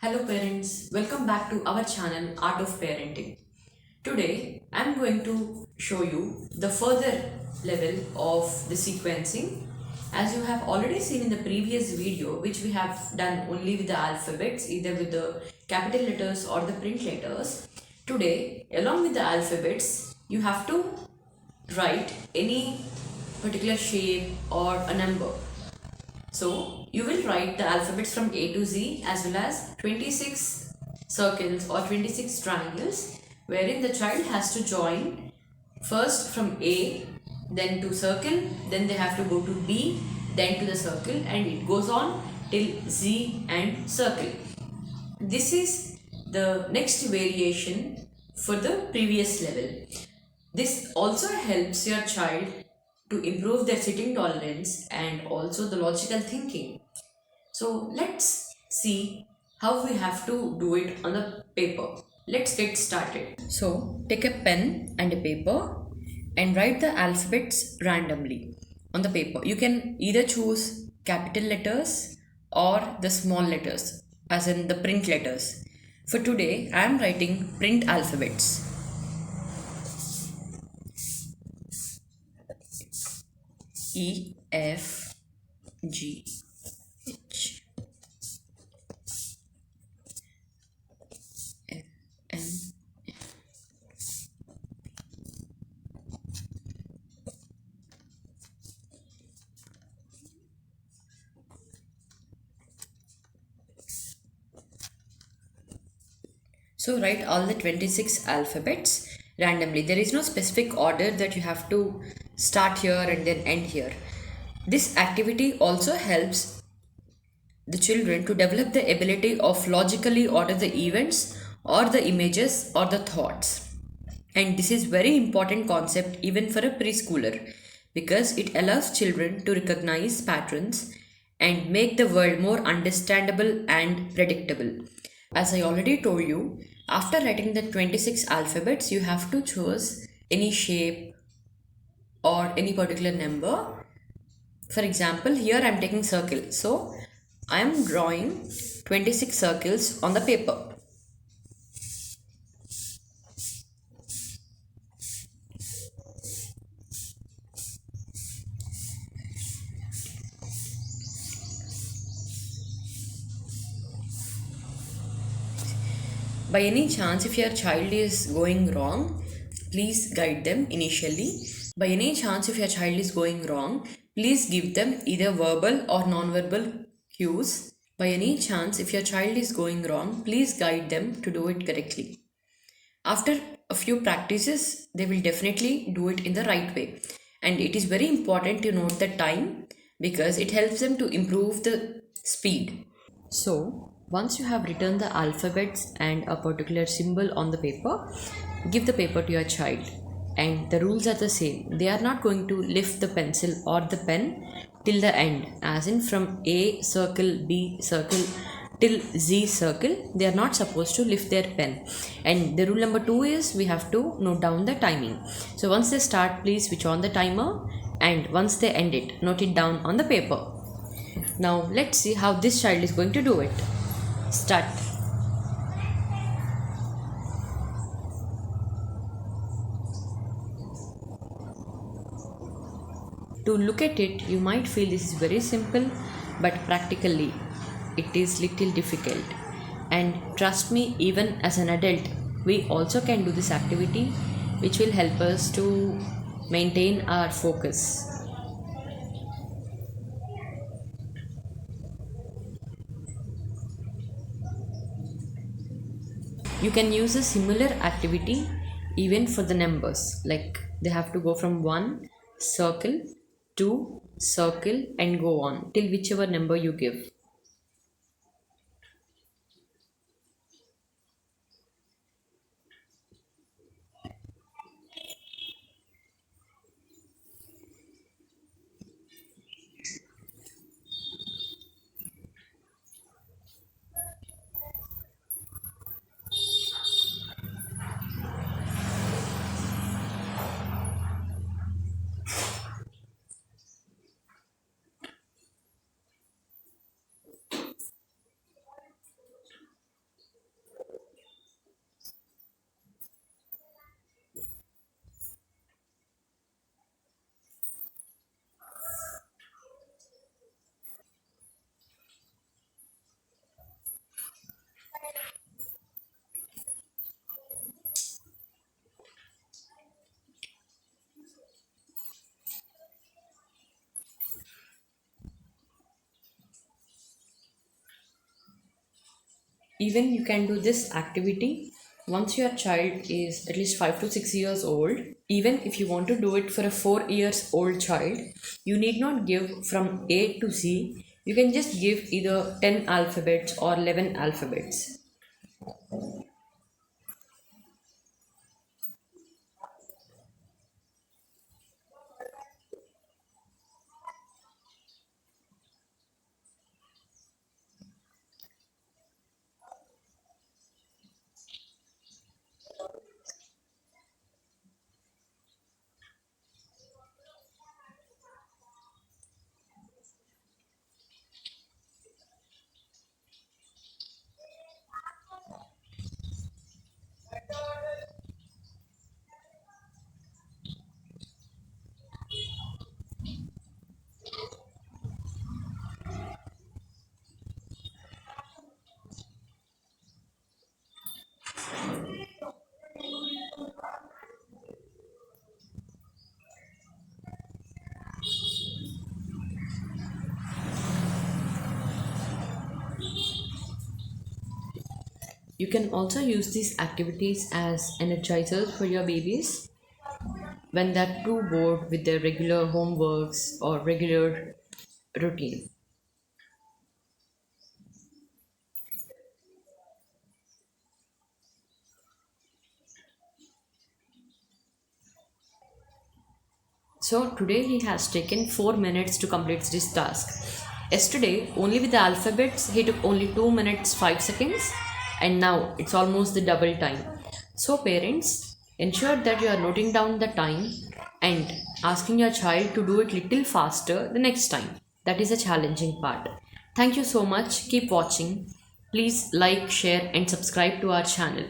Hello parents, welcome back to our channel Art of Parenting. Today I am going to show you the further level of the sequencing. As you have already seen in the previous video, which we have done only with the alphabets, either with the capital letters or the print letters. Today, along with the alphabets, you have to write any particular shape or a number. So you will write the alphabets from A to Z as well as 26 circles or 26 triangles, wherein the child has to join first from A, then to circle, then they have to go to B, then to the circle, and it goes on till Z and circle. This is the next variation for the previous level. This also helps your child to improve their sitting tolerance and also the logical thinking. So let's see how we have to do it on the paper. Let's get started. So take a pen and a paper and write the alphabets randomly on the paper. You can either choose capital letters or the small letters, as in the print letters. For today, I am writing print alphabets. E, F, G, H, L, M. So write all the 26 alphabets randomly. There is no specific order that you have to start here and then end here. This activity also helps the children to develop the ability of logically order the events or the images or the thoughts. And this is very important concept even for a preschooler, because it allows children to recognize patterns and make the world more understandable and predictable. As I already told you, after writing the 26 alphabets, you have to choose any shape or any particular number. For example, here I am taking circle. So I am drawing 26 circles on the paper. By any chance, if your child is going wrong, please guide them initially. By any chance, if your child is going wrong, please give them either verbal or non-verbal cues. By any chance, if your child is going wrong, please guide them to do it correctly. After a few practices, they will definitely do it in the right way. And it is very important to note the time, because it helps them to improve the speed. So, once you have written the alphabets and a particular symbol on the paper, give the paper to your child. And the rules are the same. They are not going to lift the pencil or the pen till the end, as in from A circle, B circle till Z circle. They are not supposed to lift their pen. And the rule number 2 is we have to note down the timing. So once they start, please switch on the timer, and once they end it, note it down on the paper. Now let's see how this child is going to do it. Start. To look at it, you might feel this is very simple, but practically it is little difficult. And trust me, even as an adult, we also can do this activity, which will help us to maintain our focus. You can use a similar activity even for the numbers, like they have to go from 1 circle to circle and go on till whichever number you give. Even you can do this activity once your child is at least 5 to 6 years old. Even if you want to do it for a 4 years old child, you need not give from A to Z. You can just give either 10 alphabets or 11 alphabets. You can also use these activities as energizers for your babies when they're too bored with their regular homeworks or regular routine. So today he has taken 4 minutes to complete this task. Yesterday, only with the alphabets, he took only 2 minutes 5 seconds, and now it's almost the double time. So, parents, ensure that you are noting down the time and asking your child to do it little faster the next time. That is a challenging part. Thank you so much. Keep watching. Please like, share, and subscribe to our channel.